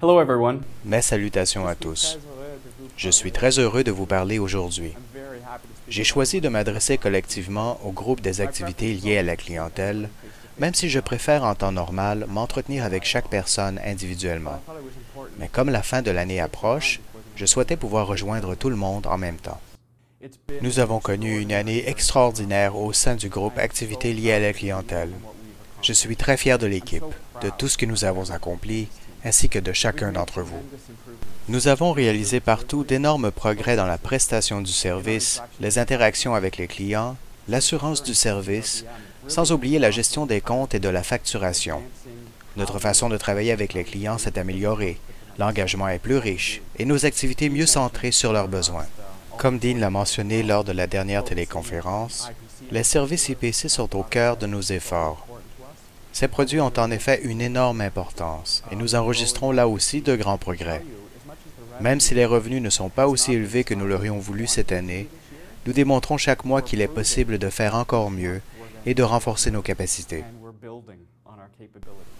Hello everyone. Mes salutations à tous. Je suis très heureux de vous parler aujourd'hui. J'ai choisi de m'adresser collectivement au groupe des activités liées à la clientèle, même si je préfère en temps normal m'entretenir avec chaque personne individuellement. Mais comme la fin de l'année approche, je souhaitais pouvoir rejoindre tout le monde en même temps. Nous avons connu une année extraordinaire au sein du groupe Activités liées à la clientèle. Je suis très fier de l'équipe, de tout ce que nous avons accompli, ainsi que de chacun d'entre vous. Nous avons réalisé partout d'énormes progrès dans la prestation du service, les interactions avec les clients, l'assurance du service, sans oublier la gestion des comptes et de la facturation. Notre façon de travailler avec les clients s'est améliorée, l'engagement est plus riche et nos activités mieux centrées sur leurs besoins. Comme Dean l'a mentionné lors de la dernière téléconférence, les services IPC sont au cœur de nos efforts. Ces produits ont en effet une énorme importance et nous enregistrons là aussi de grands progrès. Même si les revenus ne sont pas aussi élevés que nous l'aurions voulu cette année, nous démontrons chaque mois qu'il est possible de faire encore mieux et de renforcer nos capacités.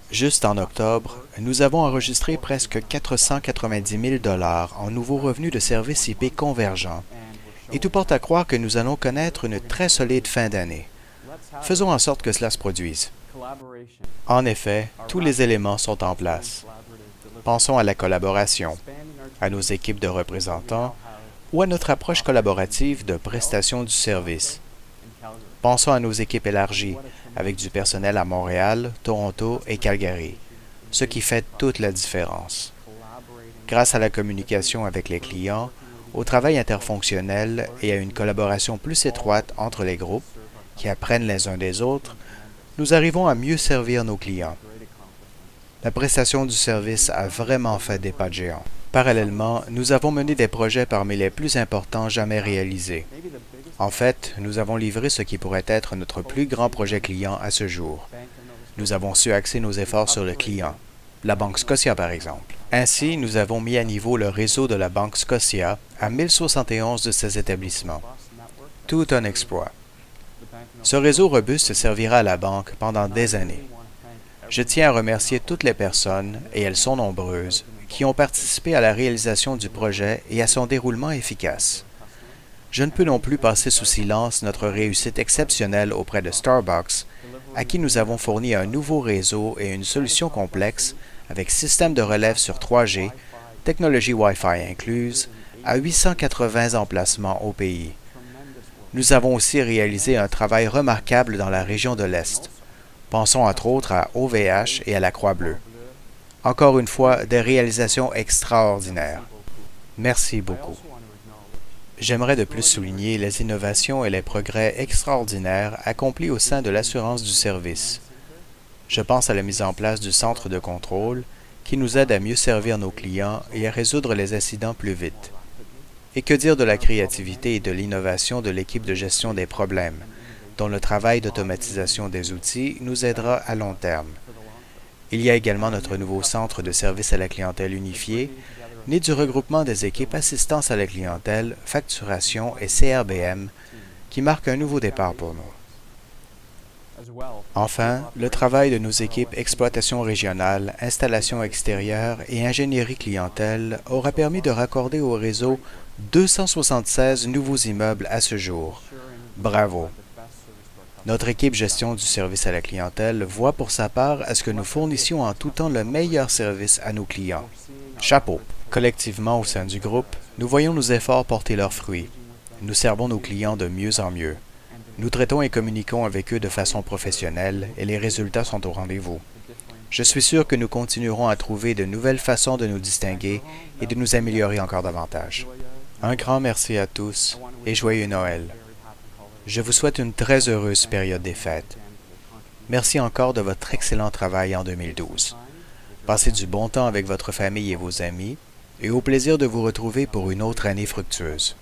Juste en octobre, nous avons enregistré presque 490 000 $ en nouveaux revenus de services IP convergents, et tout porte à croire que nous allons connaître une très solide fin d'année. Faisons en sorte que cela se produise. En effet, tous les éléments sont en place. Pensons à la collaboration, à nos équipes de représentants ou à notre approche collaborative de prestation du service. Pensons à nos équipes élargies, avec du personnel à Montréal, Toronto et Calgary, ce qui fait toute la différence. Grâce à la communication avec les clients, au travail interfonctionnel et à une collaboration plus étroite entre les groupes, qui apprennent les uns des autres, nous arrivons à mieux servir nos clients. La prestation du service a vraiment fait des pas de géant. Parallèlement, nous avons mené des projets parmi les plus importants jamais réalisés. En fait, nous avons livré ce qui pourrait être notre plus grand projet client à ce jour. Nous avons su axer nos efforts sur le client, la Banque Scotia par exemple. Ainsi, nous avons mis à niveau le réseau de la Banque Scotia à 1071 de ses établissements. Tout un exploit. Ce réseau robuste servira à la banque pendant des années. Je tiens à remercier toutes les personnes, et elles sont nombreuses, qui ont participé à la réalisation du projet et à son déroulement efficace. Je ne peux non plus passer sous silence notre réussite exceptionnelle auprès de Starbucks, à qui nous avons fourni un nouveau réseau et une solution complexe avec système de relève sur 3G, technologie Wi-Fi incluse, à 880 emplacements au pays. Nous avons aussi réalisé un travail remarquable dans la région de l'Est. Pensons entre autres à OVH et à la Croix-Bleue. Encore une fois, des réalisations extraordinaires. Merci beaucoup. J'aimerais de plus souligner les innovations et les progrès extraordinaires accomplis au sein de l'assurance du service. Je pense à la mise en place du centre de contrôle qui nous aide à mieux servir nos clients et à résoudre les incidents plus vite. Et que dire de la créativité et de l'innovation de l'équipe de gestion des problèmes, dont le travail d'automatisation des outils nous aidera à long terme. Il y a également notre nouveau centre de service à la clientèle unifié, né du regroupement des équipes assistance à la clientèle, facturation et CRBM, qui marque un nouveau départ pour nous. Enfin, le travail de nos équipes exploitation régionale, installation extérieure et ingénierie clientèle aura permis de raccorder au réseau 276 nouveaux immeubles à ce jour. Bravo! Notre équipe gestion du service à la clientèle voit pour sa part à ce que nous fournissions en tout temps le meilleur service à nos clients. Chapeau! Collectivement au sein du groupe, nous voyons nos efforts porter leurs fruits. Nous servons nos clients de mieux en mieux. Nous traitons et communiquons avec eux de façon professionnelle et les résultats sont au rendez-vous. Je suis sûr que nous continuerons à trouver de nouvelles façons de nous distinguer et de nous améliorer encore davantage. Un grand merci à tous et joyeux Noël. Je vous souhaite une très heureuse période des fêtes. Merci encore de votre excellent travail en 2012. Passez du bon temps avec votre famille et vos amis et au plaisir de vous retrouver pour une autre année fructueuse.